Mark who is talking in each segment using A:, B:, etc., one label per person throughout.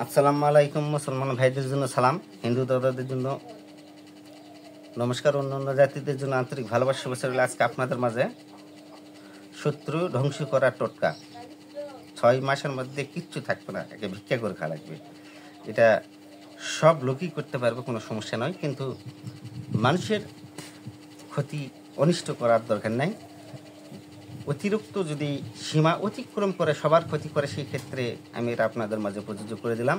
A: আসসালামু আলাইকুম। মুসলমান ভাইদের জন্য সালাম, হিন্দু দাদাদের জন্য নমস্কার, অন্য অন্য জাতিদের জন্য আন্তরিক ভালোবাসা শুভেচ্ছা রইল। আজকে আপনাদের মাঝে শত্রু ধ্বংস করার টোটকা। 6 মাসের মধ্যে কিচ্ছু থাকবে না, একে ভিক্ষা করে খাওয়া লাগবে। এটা সব লোকই করতে পারবে, কোনো সমস্যা নয়, কিন্তু মানুষের ক্ষতি অনিষ্ট করার দরকার নাই। অতিরিক্ত যদি সীমা অতিক্রম করে সবার ক্ষতি করে, সেই ক্ষেত্রে আমি এটা আপনাদের মাঝে প্রযোজ্য করে দিলাম।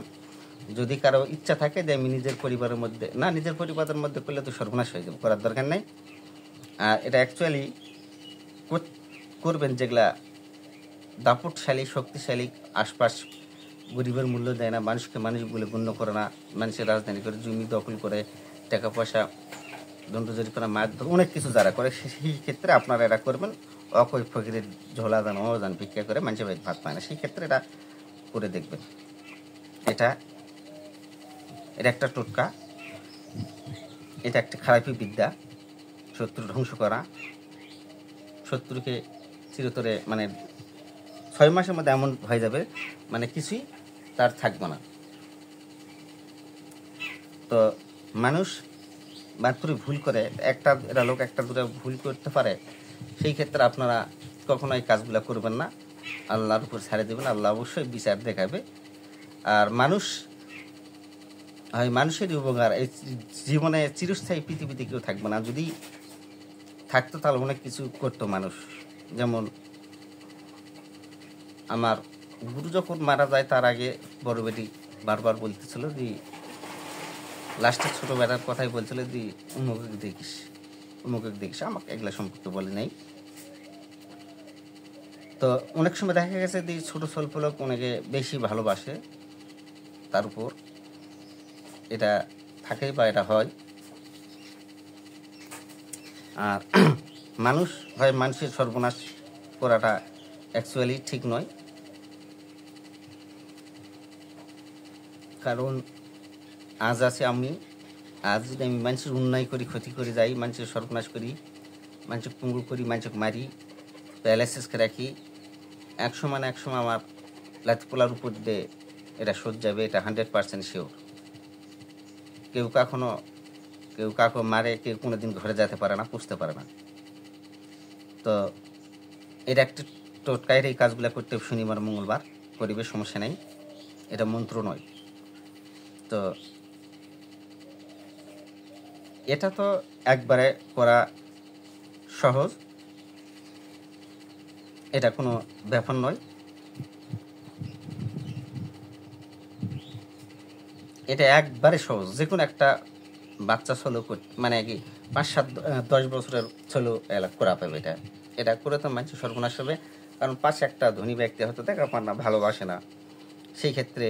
A: যদি কারো ইচ্ছা থাকে যে আমি নিজের পরিবারের মধ্যে না, নিজের পরিবারের মধ্যে করলে তো সর্বনাশ হয়ে যাবে, করার দরকার নেই। আর এটা অ্যাকচুয়ালি করবেন যেগুলা দাপটশালী শক্তিশালী, আশপাশ গরিবের মূল্য দেয় না, মানুষকে মানুষ বলে গণ্য করে না, মানুষের রাজধানী করে জমি দখল করে টাকা পয়সা দণ্ড জরিমানা মারধর অনেক কিছু যারা করে, সেই ক্ষেত্রে আপনারা এটা করবেন। অকই ফকিরের ঝোলা দান অজান ভিক্ষা করে মানুষের বাড়ি ভাত পায় না, সেই ক্ষেত্রে এটা করে দেখবেন। এটা একটা টোটকা, এটা একটা খারাপই বিদ্যা, শত্রু ধ্বংস করা, শত্রুকে চিরতরে 6 মাসের মধ্যে এমন হয়ে যাবে কিছুই তার থাকবে না। তো মানুষ মাত্রই ভুল করে, এরা লোক একটা দুটো ভুল করতে পারে, সেই ক্ষেত্রে আপনারা কখনো এই কাজগুলো করবেন না, আল্লাহর উপর ছেড়ে দেবেন, আল্লাহ অবশ্যই বিচার দেখাবে। আর মানুষেরই উপকার, এই জীবনে চিরস্থায়ী পৃথিবীতে কেউ থাকবে না, যদি থাকতো তাহলে অনেক কিছু করতো মানুষ। যেমন আমার গুরু যখন মারা যায় তার আগে বড় বেটি বারবার বলতেছিল যে, লাস্টের ছোট বেটার কথাই বলছিল যে অমুকে দেখিস, আমাকে এগুলা সম্পর্কে বলে নাই। তো অনেক সময় দেখা গেছে যে ছোট স্বল্প লোক অনেকে বেশি ভালোবাসে, তার উপর এটা থাকে বা এটা হয়। আর মানুষের সর্বনাশ করাটা অ্যাকচুয়ালি ঠিক নয়, কারণ আজ যদি আমি মানুষের অন্যায় করি, ক্ষতি করে যাই, মানুষের সর্বনাশ করি, মানুষকে পঙ্গু করি, মানুষকে মারি, প্যারালাইসিসকে রাখি, এক সময় আমার লাতিপোলার উপর দিয়ে এটা শোধ যাবে, এটা 100% শিওর। কেউ কাউকে মারে, কেউ কোনোদিন ঘরে যেতে পারে না, পুষতে পারে না। তো এটা একটা টোটকায়ের এই কাজগুলো করতে শনিবার মঙ্গলবার করিবে, সমস্যা নেই, এটা মন্ত্র নয়। তো এটা তো একবারে করা সহজ, এটা কোনো ব্যাপার নয়। এটা একবারে সহজ, যে কোনো একটা বাচ্চা ছেলে কি 5-7-10 বছরের ছেলে করা পাবে। এটা করে তো মানুষ সর্বনাশ হবে, কারণ পাশে একটা ধনী ব্যক্তি হয়তো দেখা পান না, ভালোবাসে না, সেই ক্ষেত্রে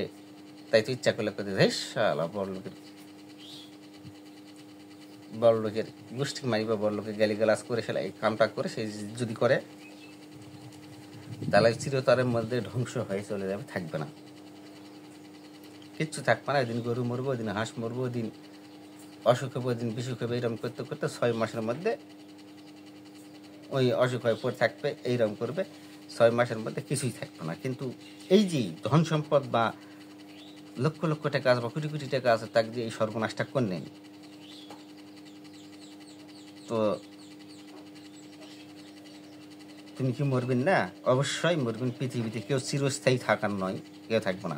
A: তাই তো ইচ্ছা করলে বড় লোকের গোষ্ঠী মারি বা বড় লোকের গালিগালাজ করে ফেলা, এই কামটা করে সে যদি করে, তাহলে চিরতরের মধ্যে ধ্বংস হয়ে চলে যাবে, থাকবে না, কিচ্ছু থাকবে না। ওইদিন গরু মরবো, ওইদিন হাঁস মরবো, ওইদিন অসুখ হবে, ওইদিন বিসুখ হবে, এইরকম করতে করতে 6 মাসের মধ্যে ওই অসুখ হয়ে পড়ে থাকবে, এইরকম করবে, 6 মাসের মধ্যে কিছুই থাকবে না। কিন্তু এই যে ধন সম্পদ বা লক্ষ লক্ষ টাকা আছে বা কোটি কোটি টাকা আছে, তাকে যে এই সর্বনাশটা করলেন, তো তুমি কি মরবেন না? অবশ্যই মরবেন। পৃথিবীতে কেউ চিরস্থায়ী থাকার নয়, কেউ থাকবো না।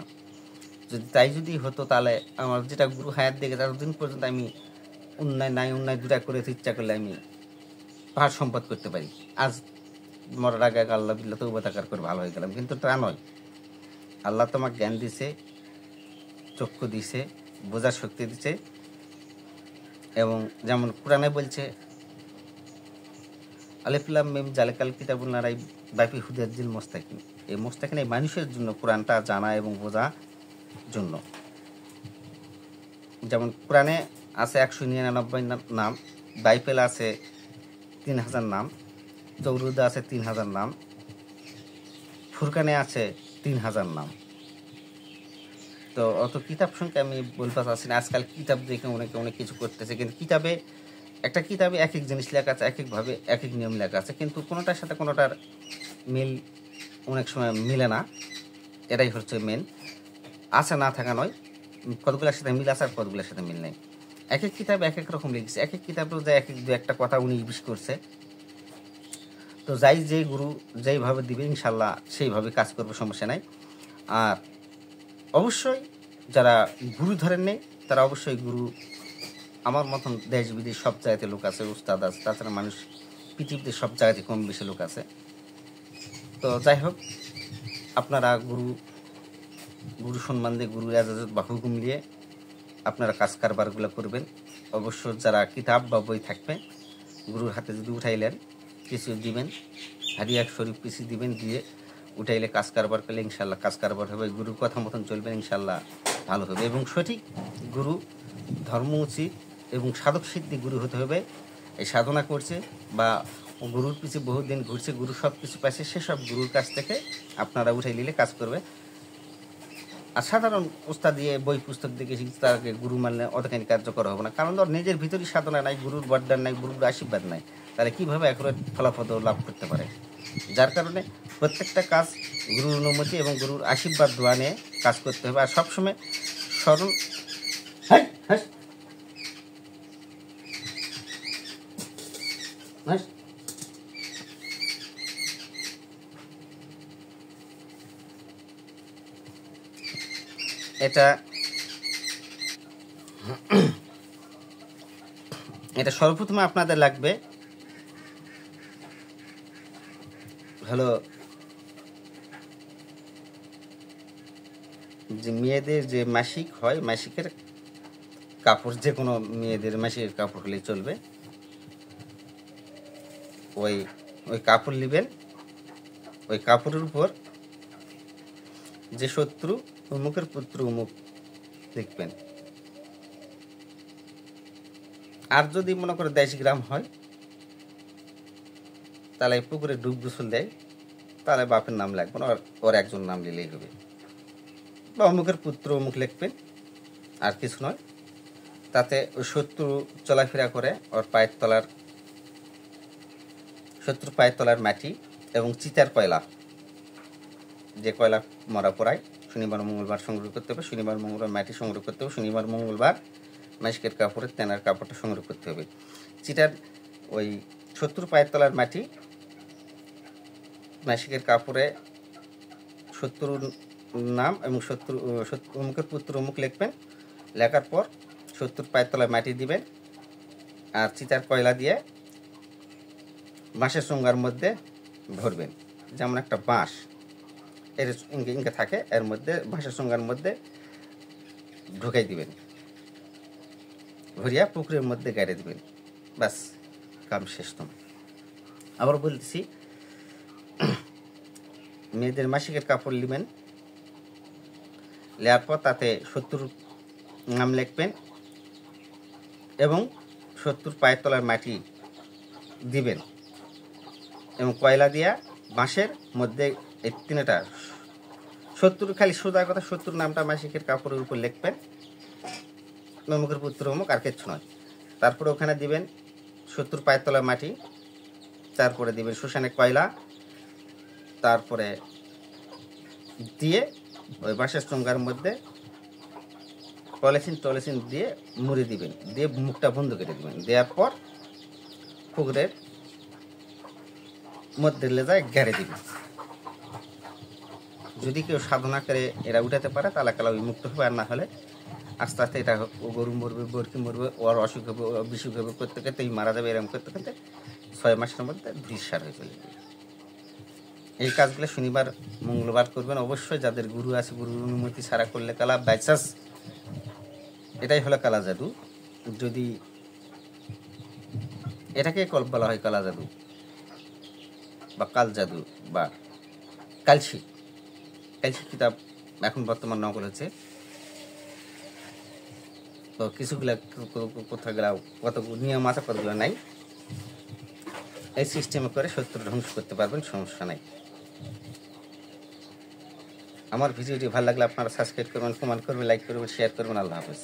A: যদি হতো, তাহলে আমার যেটা গুরু হায়াত দেখে ততদিন পর্যন্ত আমি অন্যায় দুটা করে ইচ্ছা করলে আমি পাহাড় সম্পদ করতে পারি। আজ মরার আগে আল্লাহ বিল্লাহ তৌবা তাকার করে ভালো হয়ে গেলাম, কিন্তু তা নয়। আল্লাহ তোমাকে জ্ঞান দিছে, চক্ষু দিছে, বোঝার শক্তি দিছে, এবং যেমন কোরআনে বলছে, আলিফ লাম মিম জালিকাল কিতাবুল লা রাইব ফিহি হুদাল লিল মুত্তাকিন। এই মুত্তাকিন এই মানুষের জন্য কোরআনটা জানা এবং বোঝা জন্য। যেমন কোরআনে আছে 199 নাম, বাইবেল আছে 3000 নাম, তৌরাতে আছে 3000 নাম, ফুরকানে আছে 3000 নাম। তো অত কিতাব সংখ্যা আমি বলতে চাচ্ছি না। আজকাল কিতাব দেখে অনেকে অনেক কিছু করতেছে, কিন্তু কিতাবে এক এক জিনিস লেখা আছে, এক একভাবে এক এক নিয়ম লেখা আছে, কিন্তু কোনোটার সাথে কোনোটার মিল অনেক সময় মিলে না, এটাই হচ্ছে মেন। আছে না থাকা নয়, কতগুলোর সাথে মিল আছে আর কতগুলোর সাথে মিল নেই। এক এক কিতাবে এক এক রকম লিখছে, এক এক কিতাবেও যে এক এক দু একটা কথা উনি বিশ করছে। তো যাই যে গুরু যেইভাবে দিবে ইনশাল্লাহ সেইভাবে কাজ করবে, সমস্যা নাই। আর অবশ্যই যারা গুরু ধরেন নেই তারা অবশ্যই গুরু, আমার মতন দেশ বিদেশ সব জায়গাতে লোক আছে, উস্তাদ আছে, তাছাড়া মানুষ পৃথিবীতে সব জায়গাতে কম বেশি লোক আছে। তো যাই হোক, আপনারা গুরু সম্মান দিয়ে, গুরু এজাজত বা হুকুম নিয়ে আপনারা কাজ কারবারগুলো করবেন। অবশ্য যারা কিতাব বা বই থাকবে গুরুর হাতে যদি উঠাইলেন কিছু দিবেন, হারিয়া শরীফ কিছু দিবেন, দিয়ে উঠাইলে কাজ কারবার করলে ইনশাল্লাহ কাজ কারবার হবে। গুরুর কথা মতন চলবেন, ইনশাল্লাহ ভালো হবে। এবং সঠিক গুরু ধর্ম উচিত এবং সাধক সিদ্ধি গুরু হতে হবে। এই সাধনা করছে বা গুরুর পিছিয়ে বহুদিন ঘুরছে, গুরু সব কিছু পাইছে, সেসব গুরুর কাছ থেকে আপনারা উঠাই নিলে কাজ করবে। আর সাধারণ উস্তাদ দিয়ে বই পুস্তক দেখে তাকে গুরু মানলে অতখানি কার্যকর হবে না, কারণ ধর নিজের ভিতরই সাধনা নাই, গুরুর বরদান নাই, গুরুর আশীর্বাদ নাই, তাহলে কীভাবে অ্যাকুরেট ফলাফল লাভ করতে পারে? যার কারণে প্রত্যেকটা কাজ গুরুর অনুমতি এবং গুরুর আশীর্বাদ দোয়া নিয়ে কাজ করতে হবে। আর সবসময় স্মরণ, এটা সর্বপ্রথমে আপনাদের লাগবে হলো যে মেয়েদের যে মাসিক হয়, মাসিকের কাপড়, যে কোনো মেয়েদের মাসিকের কাপড় হলেই চলবে। ওই কাপড় নেবেন, ওই কাপড়ের উপর যে শত্রু অমুকের পুত্র অমুক লিখবেন। আর যদি মনে করে 10 গ্রাম হয় তাহলে পুকুরে ডুব গোসল দেয়, তাহলে বাপের নাম লাগবে না, ওর একজন নাম নিলেই হবে। বা অমুকের পুত্র অমুক লিখবেন, আর কিছু নয়। তাতে ওই শত্রু চলাফেরা করে ওর শত্রু পায়ের তলার মাটি এবং চিতার কয়লা, যে কয়লা মরা পড়ায় শনিবার মঙ্গলবার সংগ্রহ করতে হবে, শনিবার মঙ্গলবার মাটি সংগ্রহ করতে হবে, শনিবার মঙ্গলবার মাসিকের কাপড়ের তেনার কাপড়টা সংগ্রহ করতে হবে। চিটার ওই শত্রু পায়ের তলার মাটি মাসিকের কাপড়ে শত্রুর নাম এবং অমুকের পুত্র অমুক লিখবেন। লেখার পর শত্রুর পায়ের তলায় মাটি দিবেন, আর চিতার কয়লা দিয়ে বাঁশের চোঙ্গার মধ্যে ভরবেন। যেমন একটা বাঁশ এর ইঙ্গে থাকে, এর মধ্যে বাঁশের চোঙ্গার মধ্যে ঢুকাই দিবেন, ভরিয়া পুকুরের মধ্যে গাড়ে দিবেন, ব্যাস কাম শেষ। তোমার আবার বলতেছি, মেয়েদের মাসিকের কাপড় নেবেন, নেওয়ার পর তাতে শত্রুর নাম লিখবেন এবং শত্রুর পায়ের তলার মাটি দিবেন এবং কয়লা দিয়া বাঁশের মধ্যে এই তিনটা শত্রুর, খালি সোজা কথা, শত্রুর নামটা মাসিকের কাপড়ের উপর লিখবেন, অমুকের পুত্র অমুক, আর কিচ্ছু নয়। তারপরে ওখানে দিবেন শত্রুর পায়ের তলার মাটি, তারপরে দিবেন শ্মশানে কয়লা, তারপরে দিয়ে ওই বাঁশের চোঙ্গার মধ্যে পলিথিন দিয়ে মুড়ে দিবেন, দিয়ে মুখটা বন্ধ করে দিবেন। দেওয়ার পর পুকুরের মধ্যে লেজায় গেড়ে দিবেন। যদি কেউ সাধনা করে এরা উঠাতে পারে তাহলে কালা ওই মুক্ত হবে, আর না হলে আস্তে আস্তে এটা গরু মরবে, বরকি মরবে, ওর অসুখ হবে, বিসুখ হবে, করতে করতে মারা যাবে। এরকম করতে করতে 6 মাসের মধ্যে ধীরসার হয়ে চলে যাবে। এই কাজগুলো শনিবার মঙ্গলবার করবেন অবশ্যই। যাদের গুরু আছে, গুরুর অনুমতি ছাড়া করলে কালা বাইচাস, এটাই হলো কালা জাদু। যদি এটাকে বলা হয় কালা জাদু বা কাল জাদু বা কালশি কিতাব এখন বর্তমান নকল হচ্ছে। তো কিছুগুলা কোথাগুলা কত নিয়ম আছে, কতগুলো নাই। এই সিস্টেমে করে শত্রু ধ্বংস করতে পারবেন, সমস্যা নাই। আমার ভিডিওটি ভালো লাগলে আপনারা সাবস্ক্রাইব করবেন, কমেন্ট করবেন, লাইক করবেন, শেয়ার করবেন। আল্লাহ হাফেজ।